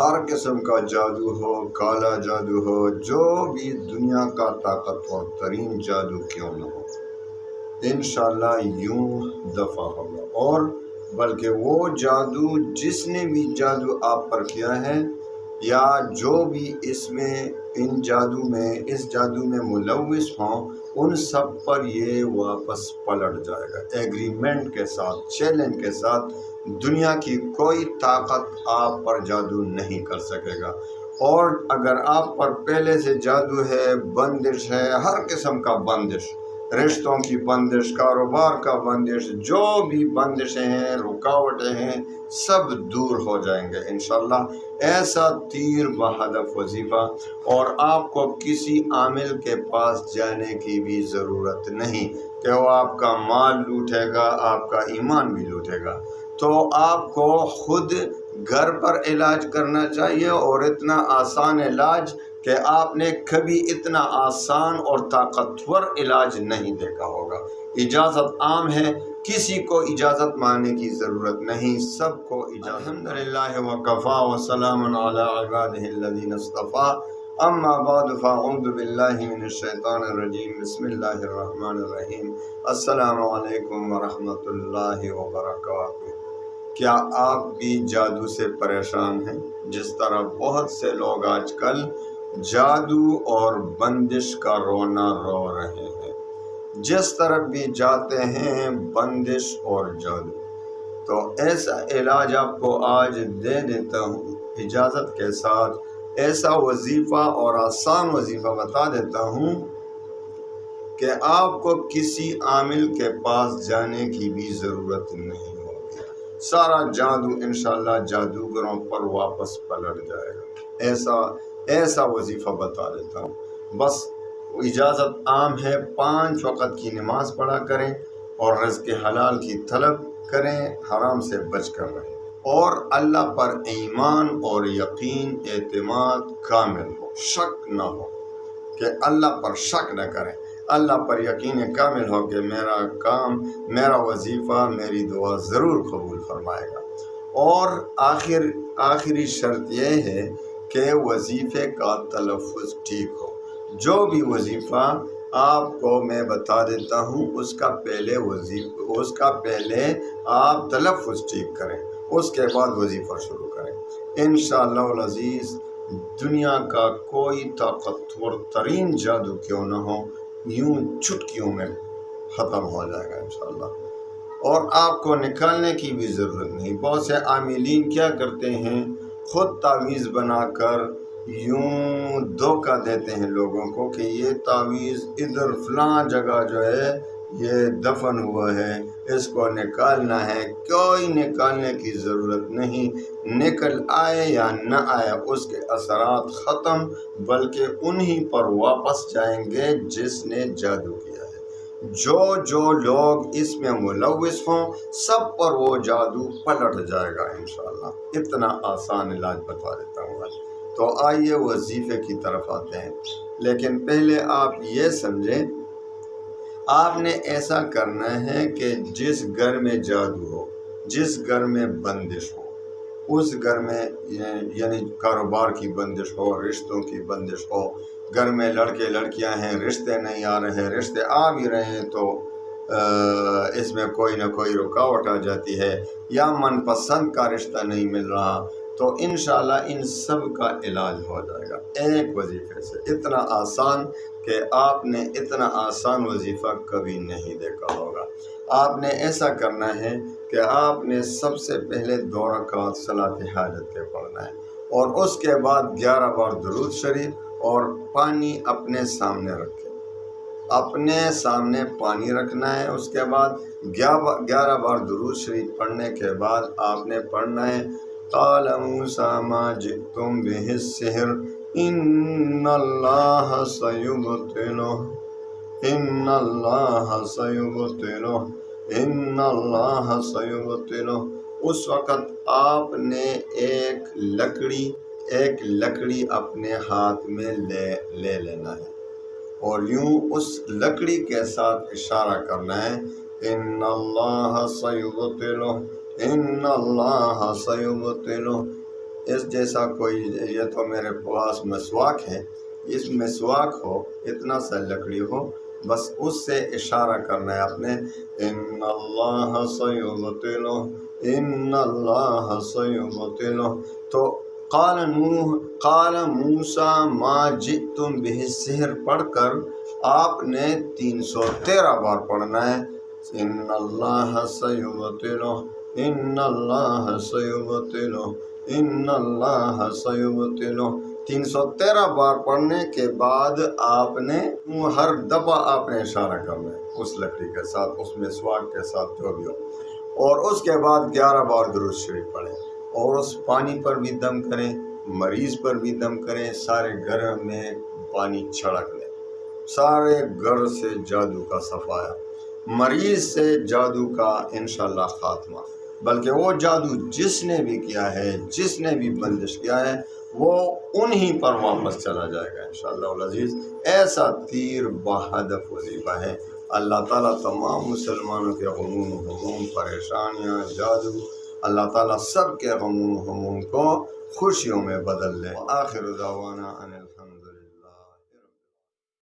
ہر قسم کا جادو ہو، کالا جادو ہو، جو بھی دنیا کا طاقتور ترین جادو کیوں نہ ہو، انشاءاللہ یوں دفع ہوگا۔ اور بلکہ وہ جادو، جس نے بھی جادو آپ پر کیا ہے، یا جو بھی اس جادو میں ملوث ہوں، ان سب پر یہ واپس پلٹ جائے گا، ایگریمنٹ کے ساتھ، چیلنج کے ساتھ۔ دنیا کی کوئی طاقت آپ پر جادو نہیں کر سکے گا۔ اور اگر آپ پر پہلے سے جادو ہے، بندش ہے، ہر قسم کا بندش، رشتوں کی بندش، کاروبار کا بندش، جو بھی بندشیں ہیں، رکاوٹیں ہیں، سب دور ہو جائیں گے انشاءاللہ۔ ایسا تیر بہدف وظیفہ، اور آپ کو کسی عامل کے پاس جانے کی بھی ضرورت نہیں کہ وہ آپ کا مال لوٹے گا، آپ کا ایمان بھی لوٹے گا۔ تو آپ کو خود گھر پر علاج کرنا چاہیے، اور اتنا آسان علاج کہ آپ نے کبھی اتنا آسان اور طاقتور علاج نہیں دیکھا ہوگا۔ اجازت عام ہے، کسی کو اجازت مانگنے کی ضرورت نہیں، سب کو اجازت۔ الحمدللہ وکفا وسلام علی عبادہ الذین اصطفیٰ، اما بعد فاعوذ باللہ من الشیطان الرجیم، بسم اللہ الرحمن الرحیم۔ السلام علیکم ورحمۃ اللہ وبرکاتہ۔ کیا آپ بھی جادو سے پریشان ہیں؟ جس طرح بہت سے لوگ آج کل جادو اور بندش کا رونا رو رہے ہیں، جس طرف بھی جاتے ہیں بندش اور جادو۔ تو ایسا علاج آپ کو آج دے دیتا ہوں اجازت کے ساتھ، ایسا وظیفہ اور آسان وظیفہ بتا دیتا ہوں کہ آپ کو کسی عامل کے پاس جانے کی بھی ضرورت نہیں ہوگی۔ سارا جادو انشاءاللہ جادوگروں پر واپس پلٹ جائے گا۔ ایسا وظیفہ بتا دیتا ہوں۔ بس اجازت عام ہے، 5 وقت کی نماز پڑھا کریں، اور رزق حلال کی طلب کریں، حرام سے بچ کر رہیں، اور اللہ پر ایمان اور یقین، اعتماد کامل ہو، شک نہ ہو، کہ اللہ پر شک نہ کریں، اللہ پر یقین کامل ہو کہ میرا کام، میرا وظیفہ، میری دعا ضرور قبول فرمائے گا۔ اور آخری شرط یہ ہے کہ وظیفے کا تلفظ ٹھیک ہو۔ جو بھی وظیفہ آپ کو میں بتا دیتا ہوں، اس کا پہلے آپ تلفظ ٹھیک کریں، اس کے بعد وظیفہ شروع کریں۔ انشاءاللہ العزیز دنیا کا کوئی طاقتور ترین جادو کیوں نہ ہو، یوں چٹکیوں میں ختم ہو جائے گا انشاءاللہ، اور آپ کو نکالنے کی بھی ضرورت نہیں۔ بہت سے عاملین کیا کرتے ہیں، خود تعویذ بنا کر یوں دھوکہ دیتے ہیں لوگوں کو کہ یہ تعویذ ادھر فلاں جگہ جو ہے یہ دفن ہوا ہے، اس کو نکالنا ہے۔ کوئی نکالنے کی ضرورت نہیں، نکل آئے یا نہ آئے اس کے اثرات ختم، بلکہ انہی پر واپس جائیں گے جس نے جادو کیا ہے۔ جو لوگ اس میں ملوث ہوں، سب پر وہ جادو پلٹ جائے گا انشاءاللہ۔ اتنا آسان علاج بتا دیتا ہوں آج۔ تو آئیے وظیفے کی طرف آتے ہیں، لیکن پہلے آپ یہ سمجھیں، آپ نے ایسا کرنا ہے کہ جس گھر میں جادو ہو، جس گھر میں بندش ہو، اس گھر میں یعنی کاروبار کی بندش ہو، رشتوں کی بندش ہو، گھر میں لڑکے لڑکیاں ہیں، رشتے نہیں آ رہے، رشتے آ بھی رہے ہیں تو اس میں کوئی نہ کوئی رکاوٹ آ جاتی ہے، یا من پسند کا رشتہ نہیں مل رہا، تو انشاءاللہ ان سب کا علاج ہو جائے گا ایک وظیفے سے۔ اتنا آسان کہ آپ نے اتنا آسان وظیفہ کبھی نہیں دیکھا ہوگا۔ آپ نے ایسا کرنا ہے کہ آپ نے سب سے پہلے 2 رکعت صلاۃ حاجت کے پڑھنا ہے، اور اس کے بعد 11 بار درود شریف، اور پانی اپنے سامنے رکھیں، اپنے سامنے پانی رکھنا ہے۔ اس کے بعد 11 بار درود شریف پڑھنے کے بعد آپ نے پڑھنا ہے قال موسیٰ ما جئتم بہ السحر ان اللہ سیبطلہ ان اللہ سیبطلہ ان اللہ سیبطلہ۔ اس وقت آپ نے ایک لکڑی اپنے ہاتھ میں لے لینا ہے، اور یوں اس لکڑی کے ساتھ اشارہ کرنا ہے ان اللہ سیبطلہ ان اللہ سیبطلہ۔ اس جیسا کوئی، یہ تو میرے پاس مسواک ہے، اس مسواک ہو، اتنا سا لکڑی ہو، بس اس سے اشارہ کرنا ہے اپنے، ان اللہ سیبطلہ، ان اللہ سیبطلہ۔ تو قال موسیٰ ما جئتم بہ السحر پڑھ کر آپ نے 313 بار پڑھنا ہے، ان اللہ سیبطلہ، ان اللہ سیبطلہ، ان اللہ سیبطلہ۔ 313 بار پڑھنے کے بعد آپ نے ہر دفعہ آپ نے اشارہ کرنا ہے اس لکڑی کے ساتھ، اس مسواک کے ساتھ، جو بھی ہو، اور اس کے بعد 11 بار درود شریف پڑھیں، اور اس پانی پر بھی دم کریں، مریض پر بھی دم کریں، سارے گھر میں پانی چھڑک لیں، سارے گھر سے جادو کا صفایا، مریض سے جادو کا انشاءاللہ خاتمہ، بلکہ وہ جادو جس نے بھی کیا ہے، جس نے بھی بندش کیا ہے، وہ انہی پر واپس چلا جائے گا انشاءاللہ العزیز۔ ایسا تیر بہدف وظیفہ ہے۔ اللہ تعالیٰ تمام مسلمانوں کے غموم و ہموم، پریشانیاں، جادو، اللہ تعالیٰ سب کے غموم و ہموم کو خوشیوں میں بدل لے۔ آخر دعوانا ان